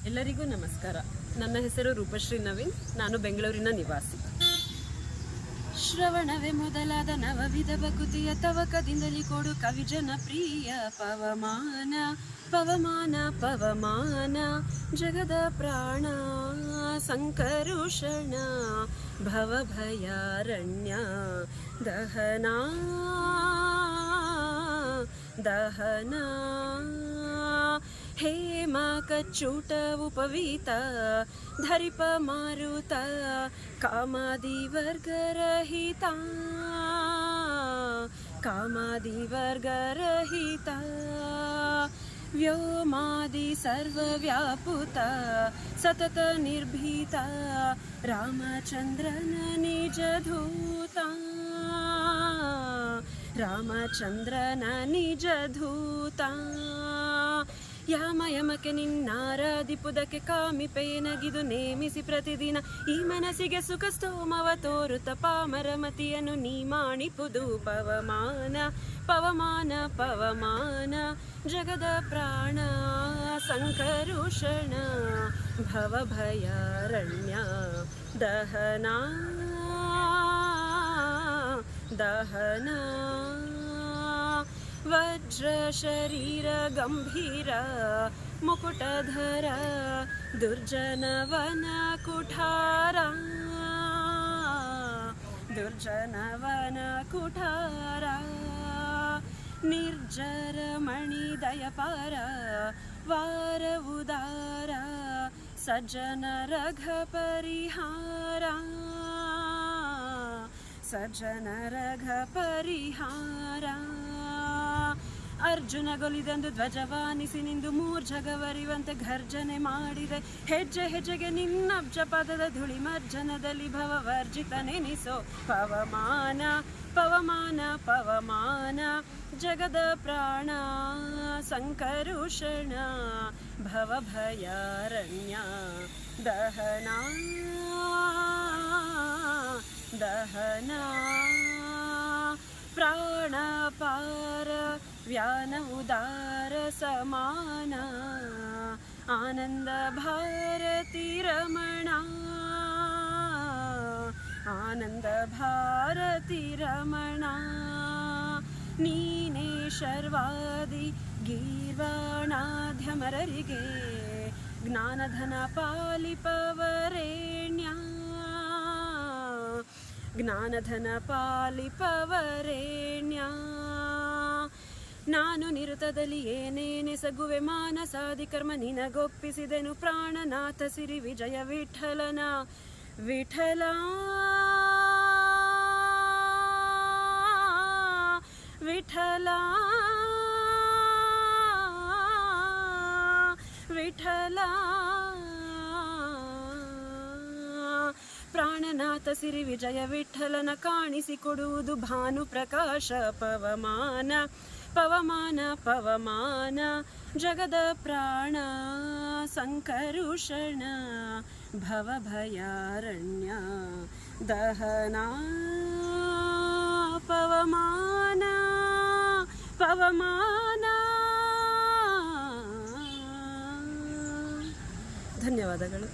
ಎಲ್ಲರಿಗೂ ನಮಸ್ಕಾರ. ನನ್ನ ಹೆಸರು ರೂಪಶ್ರೀ ನವೀನ್. ನಾನು ಬೆಂಗಳೂರಿನ ನಿವಾಸಿ. ಶ್ರವಣವೇ ಮೊದಲಾದ ನವವಿಧ ಭಕುತಿಯ ತವಕದಿಂದಲಿ ಕೊಡು ಕವಿಜನ ಪ್ರಿಯ ಪವಮಾನ ಪವಮಾನ ಪವಮಾನ ಜಗದ ಪ್ರಾಣ ಸಂಕರುಷಣ ಭವಭಯಾರಣ್ಯ ದಹನ ದಹನ ಹೇಮ ಕಚ್ಚೂಟ ಉಪವೀತ ಧರಿಪ ಮಾರುತ ಕಾಮಾದಿ ವರ್ಗರಹಿತ ಕಾಮಾದಿ ವರ್ಗರಹಿತ ವ್ಯೋಮಾದಿ ಸರ್ವವ್ಯಾಪುತ ಸತತ ನಿರ್ಭೀತ ರಾಮಚಂದ್ರನ ನಿಜಧೂತ ರಾಮಚಂದ್ರನ ನಿಜಧೂತ ಯಾಮಯಮಕ್ಕೆ ನಿನ್ನಾರಾಧಿಪುದಕ್ಕೆ ಕಾಮಿಪೇನಗಿದು ನೇಮಿಸಿ ಪ್ರತಿದಿನ ಈ ಮನಸ್ಸಿಗೆ ಸುಖ ಸ್ತೋಮವ ತೋರುತ್ತ ಪಾಮರ ಮತಿಯನ್ನು ನೀ ಮಾಣಿಪುದು ಪವಮಾನ ಪವಮಾನ ಪವಮಾನ ಜಗದ ಪ್ರಾಣ ಸಂಕರುಷಣ ಭವಭಯಾರಣ್ಯ ದಹನ ದಹನ ವಜ್ರ ಶರೀರ ಗಂಭೀರ ಮುಕುಟಧರ ದುರ್ಜನವನ ಕುಠಾರ ದುರ್ಜನವನ ಕುಠಾರ ನಿರ್ಜರ ಮಣಿ ದಯಪಾರ ವಾರ ಉದಾರ ಸಜ್ಜನ ರಘ ಪರಿಹಾರ ಸಜ್ಜನ ರಘ ಪರಿಹಾರ ಅರ್ಜುನಗೊಲಿದೆಂದು ಧ್ವಜವಾನಿಸಿ ನಿಂದು ಮೂರ್ಜಗವರಿವಂತೆ ಘರ್ಜನೆ ಮಾಡಿದೆ ಹೆಜ್ಜೆ ಹೆಜ್ಜೆಗೆ ನಿನ್ನಬ್ಜ ಪದದ ಧುಳಿ ಮರ್ಜನದಲ್ಲಿ ಭವವರ್ಜಿತ ನೆನಿಸೋ ಪವಮಾನ ಪವಮಾನ ಪವಮಾನ ಜಗದ ಪ್ರಾಣ ಸಂಕರುಷಣ ಭವಭಯಾರಣ್ಯ ದಹನ ದಹನ ಪ್ರಾಣಪಾರ ವ್ಯಾನ ಉದಾರ ಸಮಾನ ಆನಂದ ಭಾರತಿ ರಮಣ ಆನಂದ ಭಾರತಿ ರಮಣ ನೀನೇ ಶರ್ವಾದಿ ಗೀರ್ವಾಣಾಧ್ಯಮರರಿಗೆ ಜ್ಞಾನಧನ ಪಾಲಿಪವರೇಣ್ಯ ಜ್ಞಾನಧನ ಪಾಲಿಪವರೇಣ್ಯ ನಾನು ನಿರುತದಲ್ಲಿ ಏನೇನೆಸಗುವೆ ಮಾನಸಾದಿ ಕರ್ಮ ನಿನಗೊಪ್ಪಿಸಿದೆನು ಪ್ರಾಣನಾಥ ಸಿರಿ ವಿಜಯ ವಿಠಲನ ವಿಠಲ ವಿಠಲ ವಿಠಲ ಪ್ರಾಣನಾಥ ಸಿರಿ ವಿಜಯ ವಿಠಲನ ಕಾಣಿಸಿಕೊಡುವುದು ಭಾನು ಪ್ರಕಾಶ ಪವಮಾನ ಪವಮಾನ ಪವಮಾನ ಜಗದ ಪ್ರಾಣ ಸಂಕರುಷಣ ಭವಭಯಾರಣ್ಯ ದಹನ ಪವಮಾನ ಪವಮಾನ. ಧನ್ಯವಾದಗಳು.